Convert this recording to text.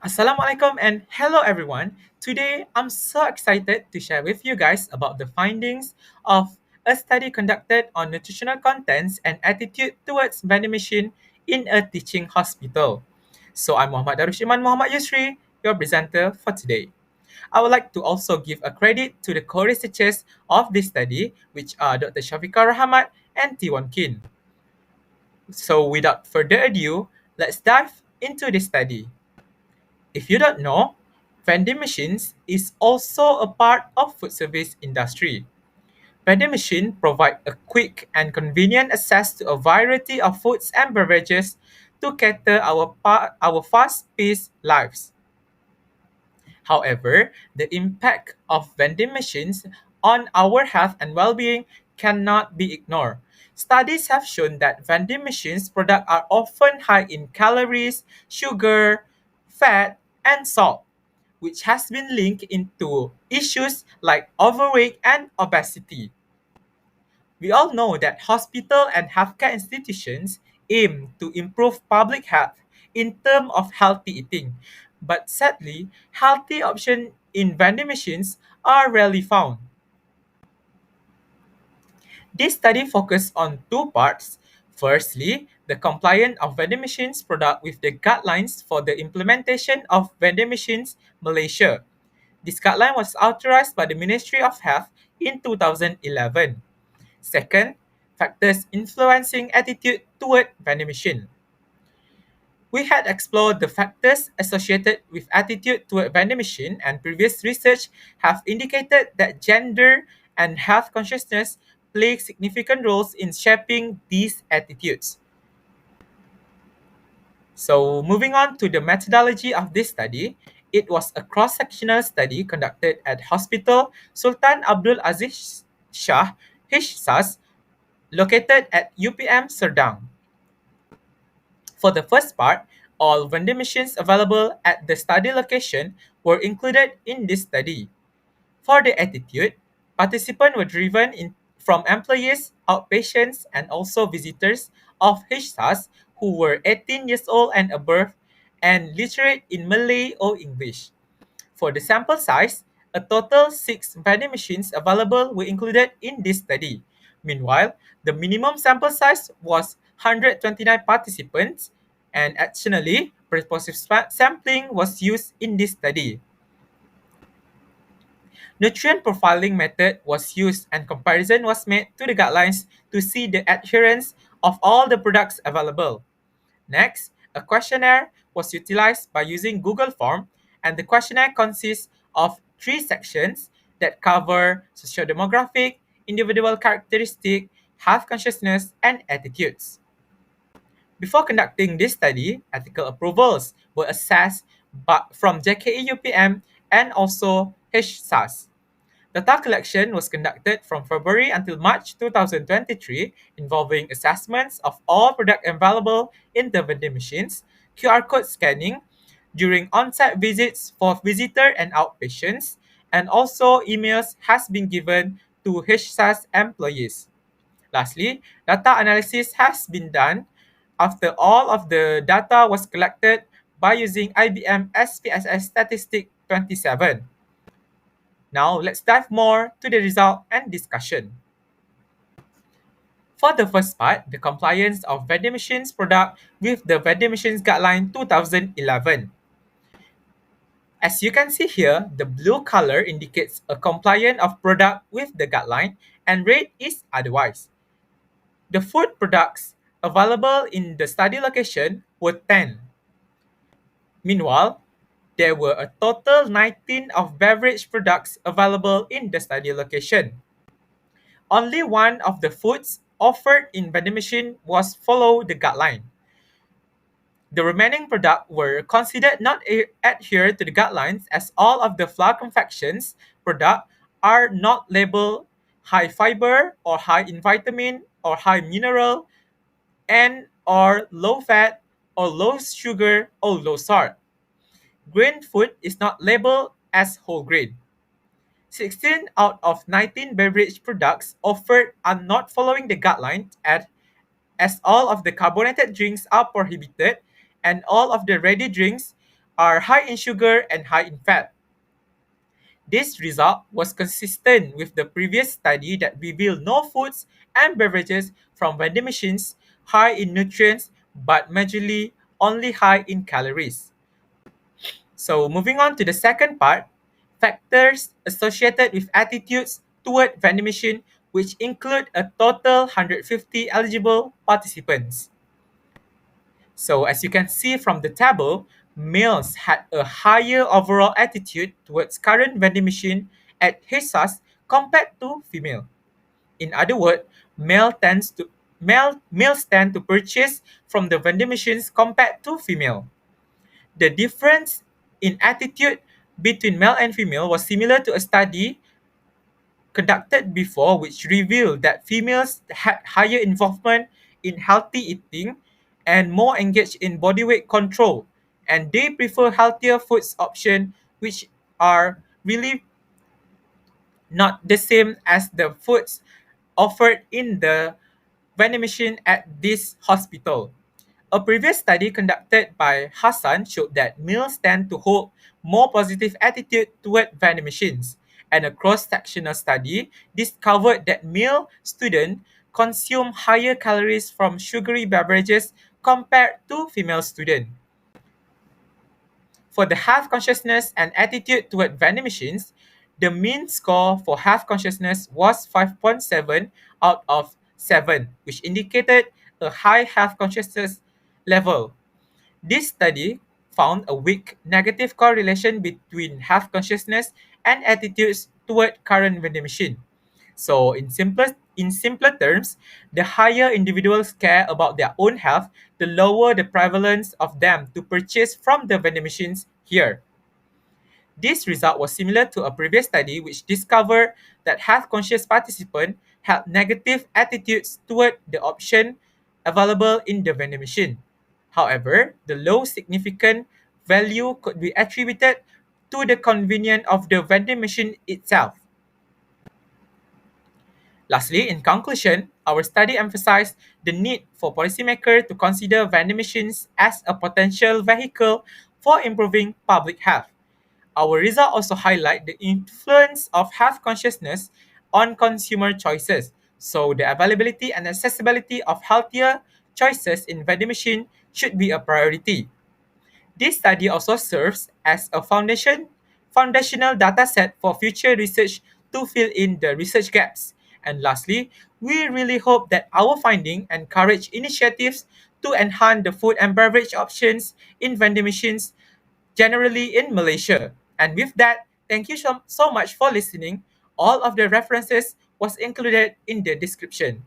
Assalamualaikum and hello everyone. Today I'm so excited to share with you guys about the findings of a study conducted on nutritional contents and attitude towards vending machine in a teaching hospital. So I'm Muhammad Darushiman Muhammad Yusri, your presenter for today. I would like to also give a credit to the co-researchers of this study, which are Dr. Shafiqah Rahmat and Tiwan Kin. So without further ado, let's dive into the study. If you don't know, vending machines is also a part of food service industry. Vending machines provide a quick and convenient access to a variety of foods and beverages to cater our fast-paced lives. However, the impact of vending machines on our health and well-being cannot be ignored. Studies have shown that vending machines products are often high in calories, sugar, fat, and salt, which has been linked into issues like overweight and obesity. We all know that hospital and healthcare institutions aim to improve public health in terms of healthy eating. But sadly, healthy options in vending machines are rarely found. This study focused on two parts. Firstly, the compliance of vending machines product with the guidelines for the implementation of vending machines Malaysia. This guideline was authorized by the Ministry of Health in 2011. Second, factors influencing attitude toward vending machine. We had explored the factors associated with attitude toward vending machine, and previous research have indicated that gender and health consciousness play significant roles in shaping these attitudes. So, moving on to the methodology of this study, it was a cross-sectional study conducted at Hospital Sultan Abdul Aziz Shah HSAS located at UPM Serdang. For the first part, all vending machines available at the study location were included in this study. For the attitude, participants were driven from employees, outpatients, and also visitors of HSAS who were 18 years old and above and literate in Malay or English. For the sample size, a total 6 vending machines available were included in this study. Meanwhile, the minimum sample size was 129 participants, and additionally, purposive sampling was used in this study. Nutrient profiling method was used and comparison was made to the guidelines to see the adherence of all the products available. Next, a questionnaire was utilized by using Google Form, and the questionnaire consists of three sections that cover sociodemographic, individual characteristic, health consciousness, and attitudes. Before conducting this study, ethical approvals were assessed from JKE-UPM and also HSAS. Data collection was conducted from February until March 2023, involving assessments of all products available in the vending machines, QR code scanning during on-site visits for visitor and outpatients, and also emails has been given to HSAS employees. Lastly, data analysis has been done after all of the data was collected by using IBM SPSS Statistic 27. Now, let's dive more to the result and discussion. For the first part, the compliance of vending machines product with the vending machines guideline 2011. As you can see here, the blue color indicates a compliance of product with the guideline and red is otherwise. The food products available in the study location were 10. Meanwhile, there were a total 19 of beverage products available in the study location. Only one of the foods offered in vending machine was follow the guideline. The remaining products were considered not adhere to the guidelines as all of the flour confections product are not labeled high fiber or high in vitamin or high mineral and or low fat or low sugar or low salt. Grain food is not labeled as whole grain. 16 out of 19 beverage products offered are not following the guidelines as all of the carbonated drinks are prohibited and all of the ready drinks are high in sugar and high in fat. This result was consistent with the previous study that revealed no foods and beverages from vending machines high in nutrients but majorly only high in calories. So, moving on to the second part, factors associated with attitudes toward vending machine, which include a total 150 eligible participants. So, as you can see from the table, males had a higher overall attitude towards current vending machine at HESAS compared to female. In other words, males tend to purchase from the vending machines compared to female. The difference in attitude between male and female was similar to a study conducted before, which revealed that females had higher involvement in healthy eating and more engaged in body weight control, and they prefer healthier foods option, which are really not the same as the foods offered in the vending machine at this hospital. A previous study conducted by Hassan showed that males tend to hold more positive attitude toward vending machines, and a cross-sectional study discovered that male students consume higher calories from sugary beverages compared to female students. For the health consciousness and attitude toward vending machines, the mean score for health consciousness was 5.7 out of 7, which indicated a high health consciousness level. This study found a weak negative correlation between health consciousness and attitudes toward current vending machine. So, in simpler terms, the higher individuals care about their own health, the lower the prevalence of them to purchase from the vending machines here. This result was similar to a previous study which discovered that health conscious participants had negative attitudes toward the option available in the vending machine. However, the low significant value could be attributed to the convenience of the vending machine itself. Lastly, in conclusion, our study emphasized the need for policymakers to consider vending machines as a potential vehicle for improving public health. Our results also highlight the influence of health consciousness on consumer choices. So, the availability and accessibility of healthier choices in vending machine should be a priority. This study also serves as a foundational data set for future research to fill in the research gaps. And lastly, we really hope that our finding encourage initiatives to enhance the food and beverage options in vending machines generally in Malaysia. And with that, thank you so much for listening. All of the references was included in the description.